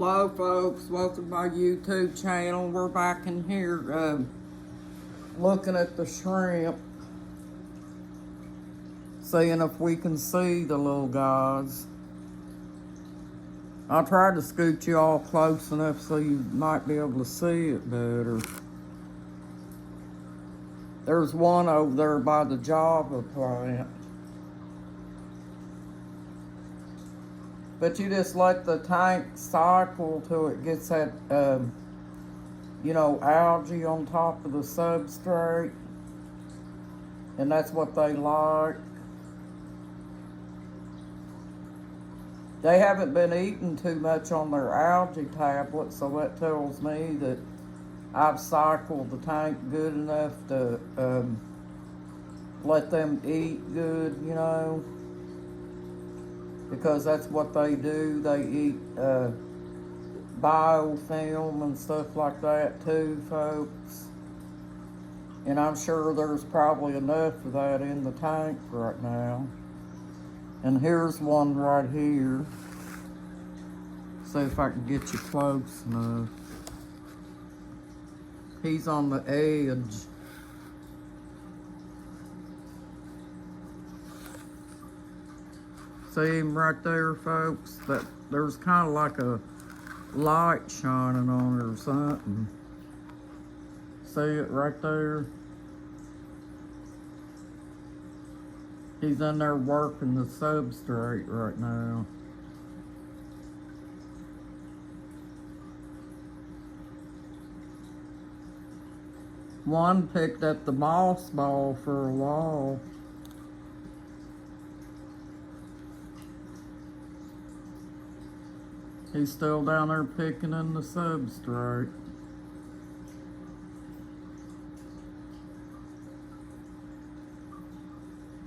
Hello folks, welcome to my YouTube channel. We're back in here looking at the shrimp, seeing if we can see the little guys. I'll try to scoot you all close enough so you might be able to see it better. There's one over there by the Java plant. But you just let the tank cycle till it gets that, algae on top of the substrate. And that's what they like. They haven't been eating too much on their algae tablets, so that tells me that I've cycled the tank good enough to let them eat good, because that's what they do. They eat biofilm and stuff like that too, folks. And I'm sure there's probably enough of that in the tank right now. And here's one right here. See if I can get you close enough. He's on the edge. See him right there, folks? That there's kind of like a light shining on it or something. See it right there? He's in there working the substrate right now. One picked up the moss ball for a while. He's still down there picking in the substrate.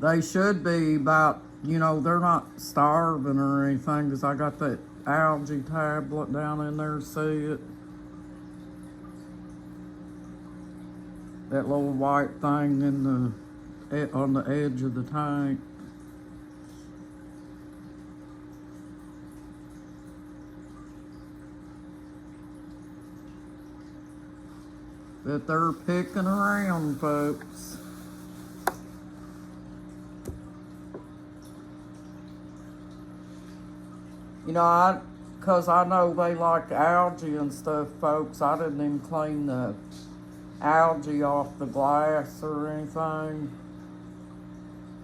They should be about, they're not starving or anything, because I got that algae tablet down in there, see it? That little white thing on the edge of the tank. That they're picking around, folks. Because I know they like algae and stuff, folks, I didn't even clean the algae off the glass or anything.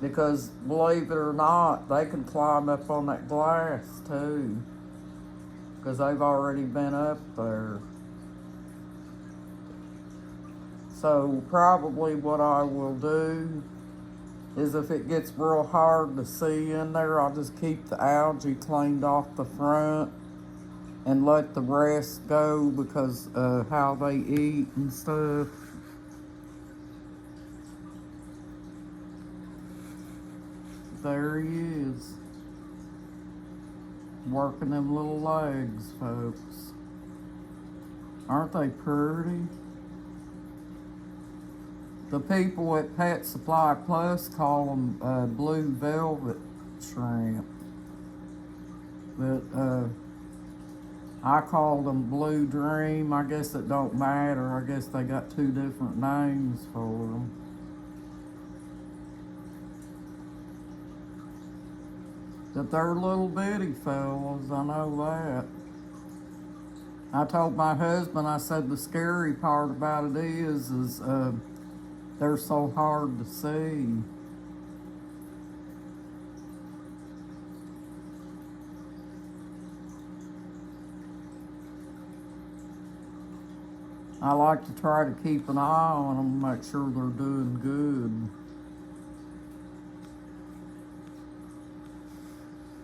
Because, believe it or not, they can climb up on that glass, too. Because they've already been up there. So probably what I will do is if it gets real hard to see in there, I'll just keep the algae cleaned off the front and let the rest go because how they eat and stuff. There he is. Working them little legs, folks. Aren't they pretty? The people at Pet Supply Plus call them blue velvet shrimp. But I call them Blue Dream. I guess it don't matter. I guess they got two different names for them. But they're little bitty fellas, I know that. I told my husband, I said the scary part about it is they're so hard to see. I like to try to keep an eye on them, make sure they're doing good.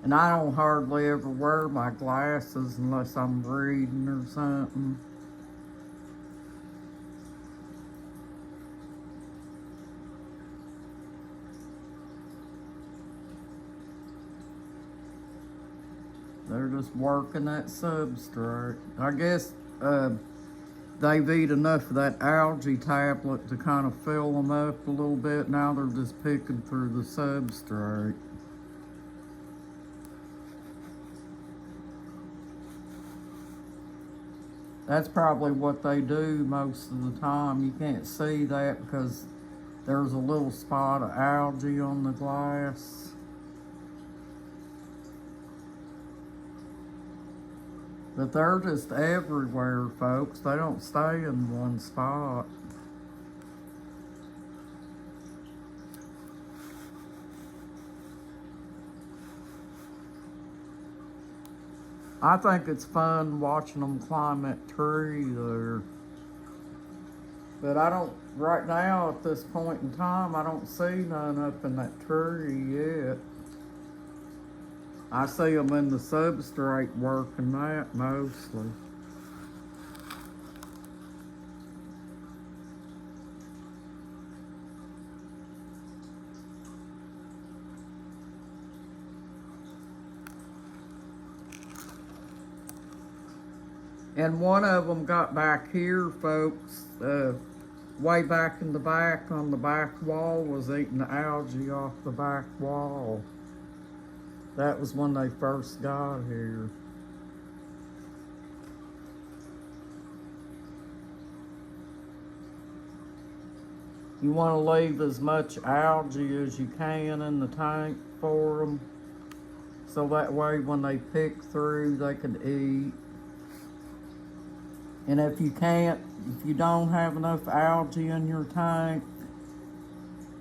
And I don't hardly ever wear my glasses unless I'm reading or something. They're just working that substrate. I guess they've eaten enough of that algae tablet to kind of fill them up a little bit. Now they're just picking through the substrate. That's probably what they do most of the time. You can't see that because there's a little spot of algae on the glass. But they're just everywhere, folks. They don't stay in one spot. I think it's fun watching them climb that tree there. But I don't, right now at this point in time, I don't see none up in that tree yet. I see them in the substrate working that mostly. And one of them got back here, folks, way back in the back on the back wall, was eating the algae off the back wall. That was when they first got here. You want to leave as much algae as you can in the tank for them, so that way when they pick through, they can eat. And if you don't have enough algae in your tank,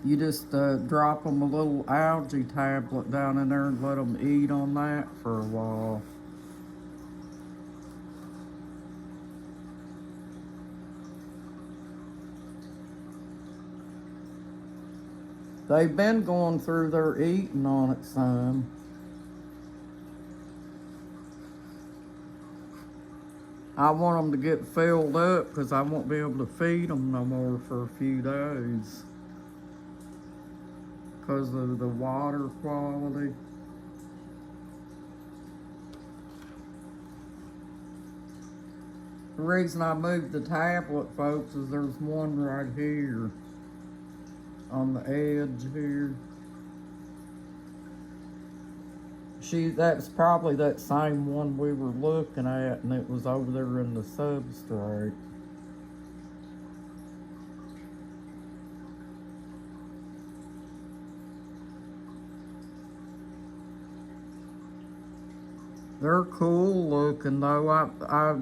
you just drop them a little algae tablet down in there and let them eat on that for a while. They've been going through there eating on it some. I want them to get filled up because I won't be able to feed them no more for a few days because of the water quality. The reason I moved the tablet, folks, is there's one right here on the edge here. That's probably that same one we were looking at, and it was over there in the substrate. They're cool looking though. I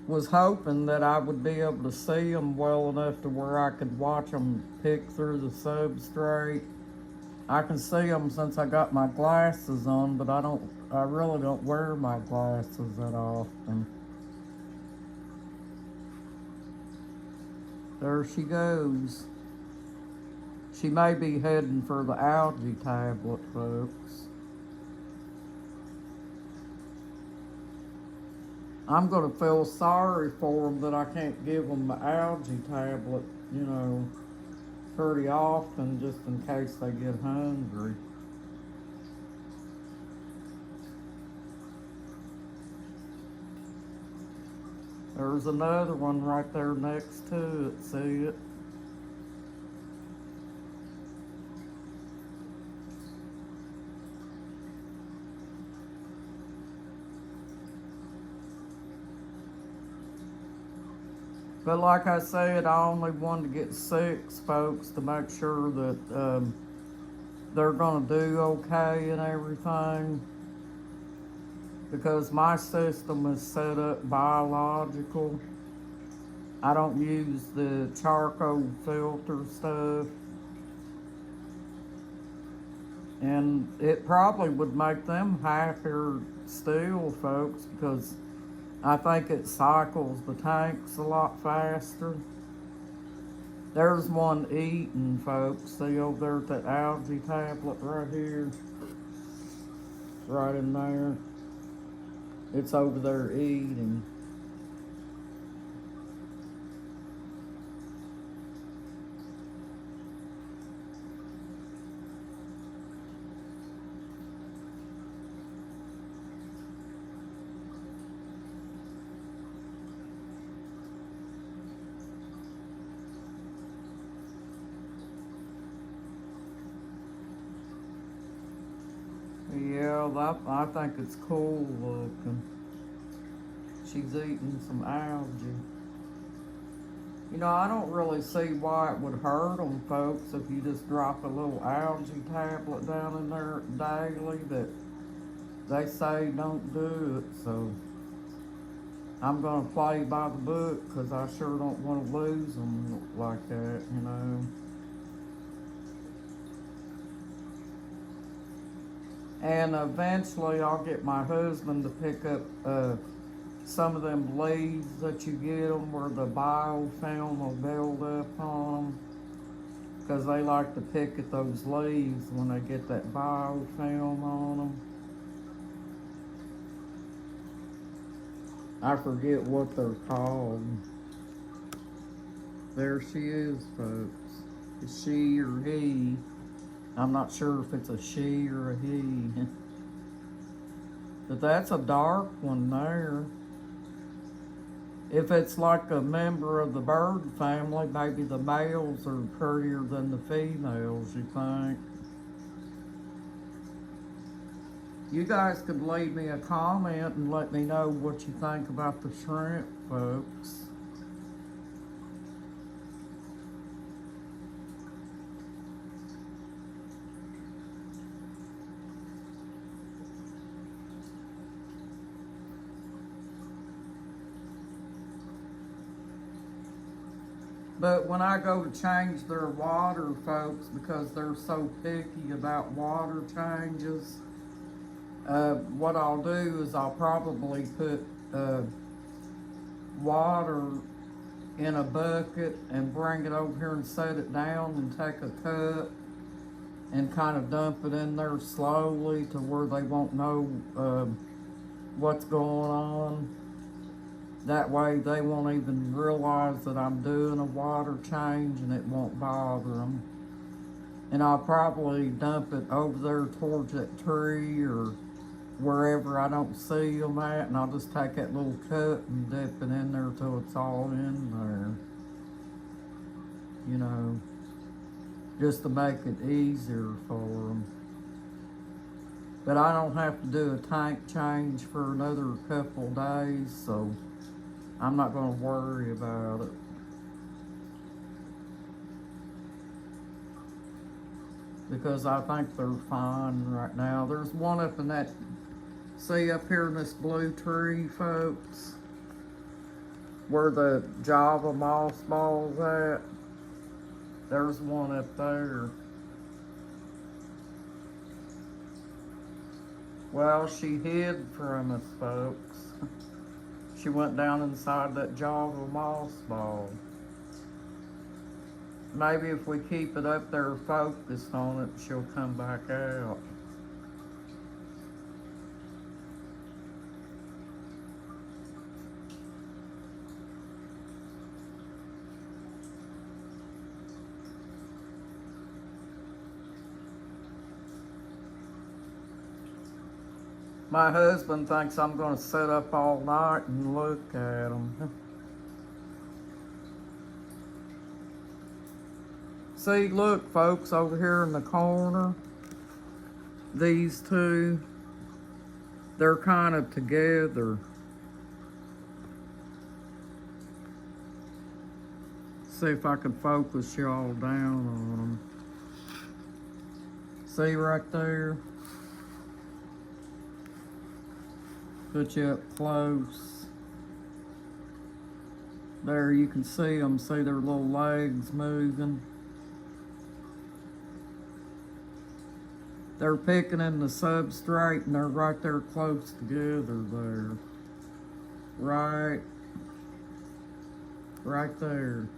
was hoping that I would be able to see them well enough to where I could watch them pick through the substrate. I can see them since I got my glasses on, but I really don't wear my glasses that often. There she goes. She may be heading for the algae tablet, folks. I'm gonna feel sorry for them that I can't give them the algae tablet, pretty often, just in case they get hungry. There's another one right there next to it, see it? But like I said, I only wanted to get 6, folks, to make sure that they're gonna do okay and everything. Because my system is set up biological. I don't use the charcoal filter stuff. And it probably would make them happier still, folks, because I think it cycles the tanks a lot faster. There's one eating, folks. See over there at that algae tablet right here? Right in there. It's over there eating. Yeah, I think it's cool looking. she's eating some algae. You know, I don't really see why it would hurt them, folks, if you just drop a little algae tablet down in there daily, but they say don't do it, so I'm gonna play by the book, because I sure don't want to lose them like that, you know. And eventually I'll get my husband to pick up some of them leaves that you get them where the biofilm will build up on them, because they like to pick at those leaves when they get that biofilm on them. I forget what they're called. There she is, folks. It's she or he. I'm not sure if it's a she or a he. But that's a dark one there. If it's like a member of the bird family, maybe the males are prettier than the females, you think? You guys could leave me a comment and let me know what you think about the shrimp, folks. But when I go to change their water, folks, because they're so picky about water changes, what I'll do is I'll probably put water in a bucket and bring it over here and set it down and take a cup and kind of dump it in there slowly to where they won't know what's going on. That way they won't even realize that I'm doing a water change and it won't bother them. And I'll probably dump it over there towards that tree or wherever I don't see them at, and I'll just take that little cup and dip it in there till it's all in there. You know, just to make it easier for them. But I don't have to do a tank change for another couple days, so I'm not going to worry about it. Because I think they're fine right now. There's one up in that, see up here in this blue tree, folks, where the Java moss ball's at. There's one up there. Well, she hid from us, folks. She went down inside that Java moss ball. Maybe if we keep it up there focused on it, she'll come back out. My husband thinks I'm going to sit up all night and look at them. See, look, folks, over here in the corner, these two, they're kind of together. See if I can focus y'all down on them. See right there? Put you up close. There, you can see them. See their little legs moving. They're picking in the substrate and they're right there close together there. Right there.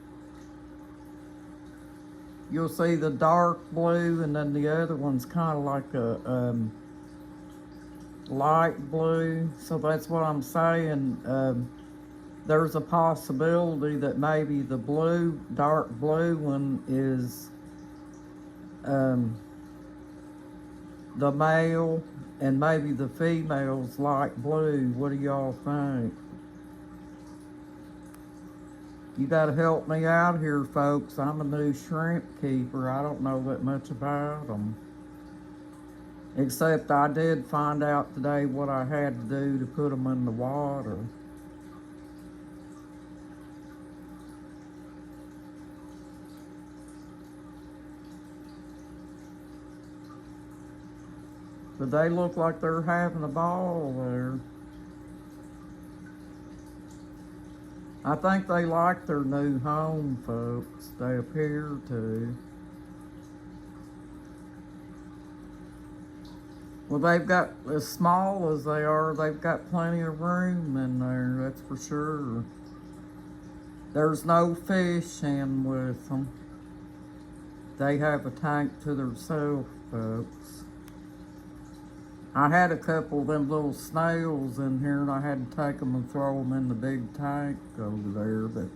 You'll see the dark blue, and then the other one's kind of like a light blue. So that's what I'm saying. There's a possibility that maybe the blue, dark blue one is the male, and maybe the female's light blue. What do y'all think? You gotta help me out here, folks. I'm a new shrimp keeper. I don't know that much about them. Except I did find out today what I had to do to put them in the water. But they look like they're having a ball there. I think they like their new home, folks. They appear to. Well, they've got, as small as they are, they've got plenty of room in there, that's for sure. There's no fish in with them. They have a tank to themselves, folks. I had a couple of them little snails in here, and I had to take them and throw them in the big tank over there, but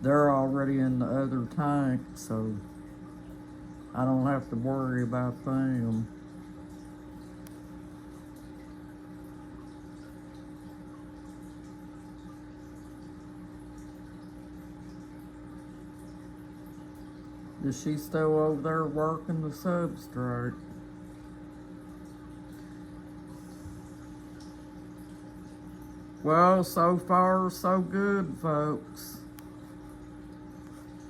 they're already in the other tank, so I don't have to worry about them. Is she still over there working the substrate? Well, so far so good, folks.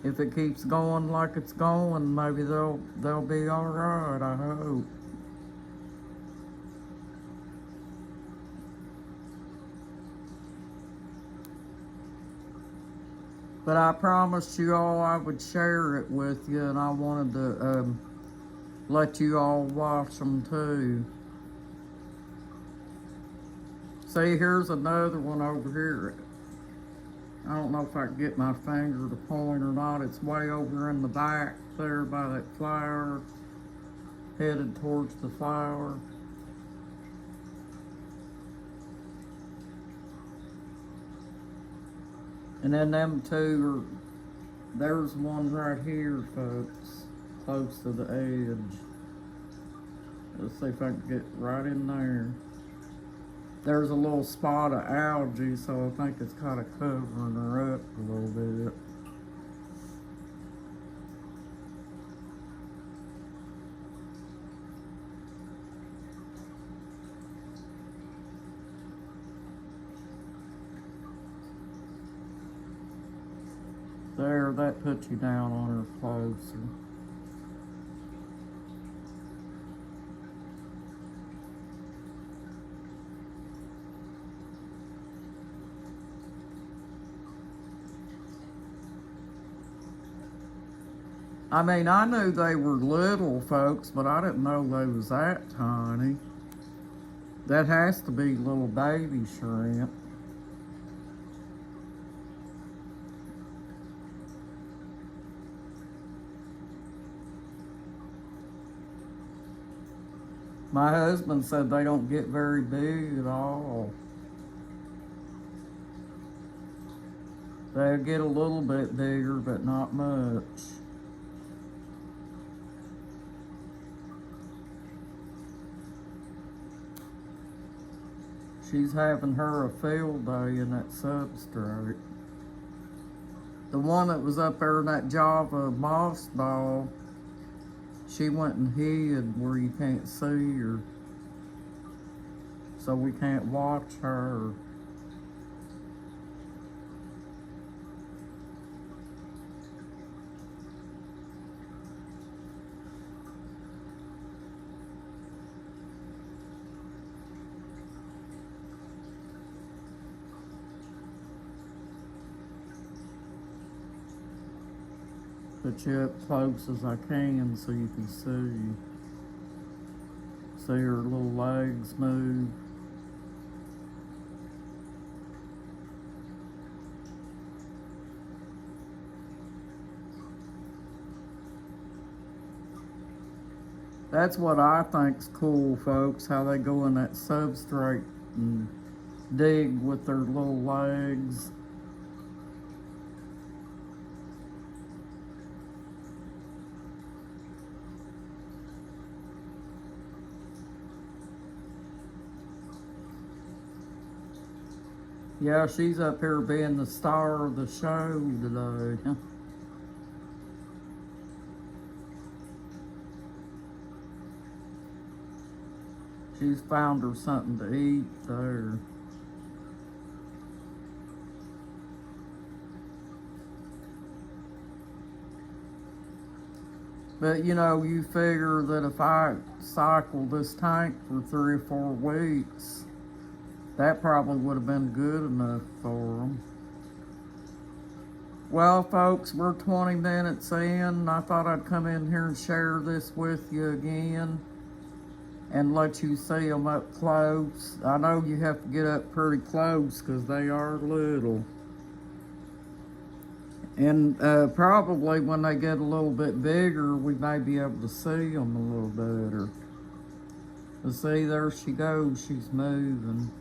If it keeps going like it's going, maybe they'll be all right, I hope. But I promised you all I would share it with you, and I wanted to let you all watch them too. See, here's another one over here. I don't know if I can get my finger to point or not. It's way over in the back there by that flower, headed towards the flower. And then them two are, there's one right here, folks, close to the edge. Let's see if I can get right in there. There's a little spot of algae, so I think it's kind of covering her up a little bit. There, that puts you down on her closer. I mean, I knew they were little, folks, but I didn't know they was that tiny. That has to be little baby shrimp. My husband said they don't get very big at all. They'll get a little bit bigger, but not much. She's having her a field day in that substrate. The one that was up there in that Java moss ball, she went and hid where you can't see her, so we can't watch her. Put you up close as I can so you can see. See her little legs move. That's what I think's cool, folks, how they go in that substrate and dig with their little legs. Yeah, she's up here being the star of the show today. She's found her something to eat there. But you know, you figure that if I cycle this tank for 3 or 4 weeks, that probably would have been good enough for them. Well, folks, we're 20 minutes in. I thought I'd come in here and share this with you again and let you see them up close. I know you have to get up pretty close because they are little. And probably when they get a little bit bigger, we may be able to see them a little better. But see, there she goes. She's moving.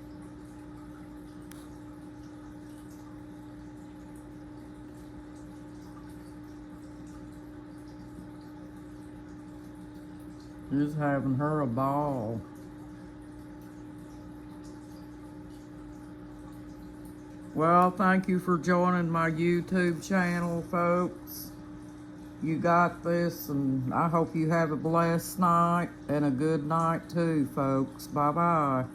Just having her a ball. Well, thank you for joining my YouTube channel, folks. You got this, and I hope you have a blessed night and a good night too, folks. Bye-bye.